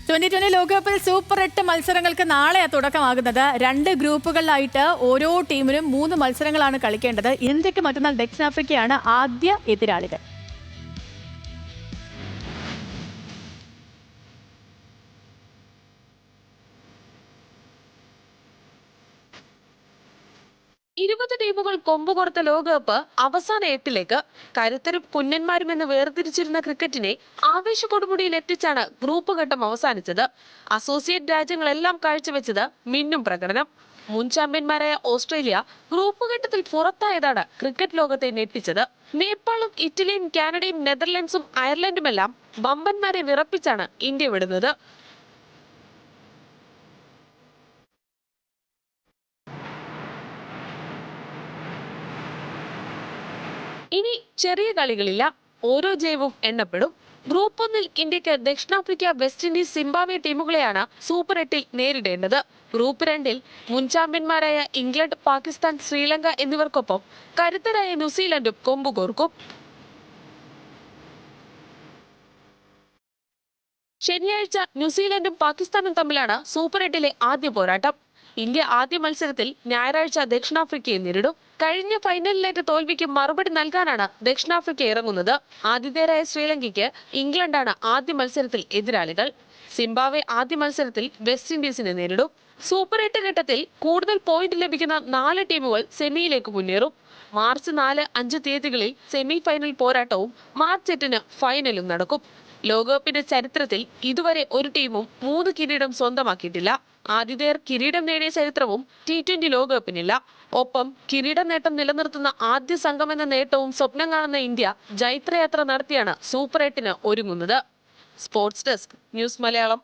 2020 ലോകകപ്പിൽ സൂപ്പർ 8 മത്സരങ്ങൾക്ക് നാളെയാണ് തുടക്കമാകുന്നത്. 2 ഗ്രൂപ്പുകളിലായിട്ട് ഓരോ ടീമിനും 3 മത്സരങ്ങളാണ് കളിക്കേണ്ടത്. ഇന്ത്യക്ക് മറ്റന്നാൾ ദക്ഷിണാഫ്രിക്കയാണ് ആദ്യ എതിരാളികൾ. ടീമുകൾ കൊമ്പുകൊടുത്ത ലോകകപ്പ് അവസാന 8ലേക്ക്. കരുത്തരും കുഞ്ഞന്മാരും എന്ന് വേർതിരിച്ചിരുന്ന ക്രിക്കറ്റിനെ ആവേശക്കൊടുമുടിയിൽ എത്തിച്ചാണ് ഗ്രൂപ്പ് ഘട്ടം അവസാനിച്ചത്. അസോസിയേറ്റ് രാജ്യങ്ങളെല്ലാം കാഴ്ചവെച്ചത് മിന്നും പ്രകടനം. മുൻ ചാമ്പ്യന്മാരായ ഓസ്ട്രേലിയ ഗ്രൂപ്പ് ഘട്ടത്തിൽ പുറത്തായതാണ് ക്രിക്കറ്റ് ലോകത്തെ ഞെട്ടിച്ചത്. നേപ്പാളും ഇറ്റലിയും കാനഡയും നെതർലൻഡ്സും അയർലൻഡുമെല്ലാം വമ്പന്മാരെ വിറപ്പിച്ചാണ് ഇന്ത്യ വിടുന്നത്. ഇനി ചെറിയ കളികളില്ല, ഓരോ ജയവും എണ്ണപ്പെടും. ഗ്രൂപ്പ് 1-ൽ ഇന്ത്യക്ക് ദക്ഷിണാഫ്രിക്ക, വെസ്റ്റ് ഇൻഡീസ്, സിംബാബ്വെ ടീമുകളെയാണ് സൂപ്പർ 8-ൽ നേരിടേണ്ടത്. ഗ്രൂപ്പ് 2-ൽ മുൻ ചാമ്പ്യന്മാരായ ഇംഗ്ലണ്ട്, പാകിസ്ഥാൻ, ശ്രീലങ്ക എന്നിവർക്കൊപ്പം കരുത്തരായ ന്യൂസിലൻഡും കൊമ്പുകോർക്കും. ശനിയാഴ്ച ന്യൂസിലൻഡും പാകിസ്ഥാനും തമ്മിലാണ് സൂപ്പർ 8-ലെ ആദ്യ പോരാട്ടം. ഇന്ത്യ ആദ്യ മത്സരത്തിൽ ഞായറാഴ്ച ദക്ഷിണാഫ്രിക്കയെ നേരിടും. കഴിഞ്ഞ ഫൈനലിലേറ്റ തോൽവിക്ക് മറുപടി നൽകാനാണ് ദക്ഷിണാഫ്രിക്ക ഇറങ്ങുന്നത്. ആതിഥേയരായ ശ്രീലങ്കയ്ക്ക് ഇംഗ്ലണ്ടാണ് ആദ്യ മത്സരത്തിൽ എതിരാളികൾ. സിംബാബ്വെ ആദ്യ മത്സരത്തിൽ വെസ്റ്റ് ഇൻഡീസിനെ നേരിടും. സൂപ്പർ 8 ഘട്ടത്തിൽ കൂടുതൽ പോയിന്റ് ലഭിക്കുന്ന 4 ടീമുകൾ സെമിയിലേക്ക് മുന്നേറും. മാർച്ച് 4, 5 തീയതികളിൽ സെമി ഫൈനൽ പോരാട്ടവും മാർച്ച് 8-ന് ഫൈനലും നടക്കും. ലോകകപ്പിന്റെ ചരിത്രത്തിൽ ഇതുവരെ ഒരു ടീമും 3 കിരീടം സ്വന്തമാക്കിയിട്ടില്ല. ആതിഥേയർ കിരീടം നേടിയ ചരിത്രവും T20 ലോകകപ്പിനില്ല. ഒപ്പം കിരീട നേട്ടം നിലനിർത്തുന്ന ആദ്യ സംഘമെന്ന നേട്ടവും സ്വപ്നം കാണുന്ന ഇന്ത്യ ജൈത്രയാത്ര നടത്തിയാണ് സൂപ്പർ 8-ന് ഒരുങ്ങുന്നത്. Sports desk, news Malayalam.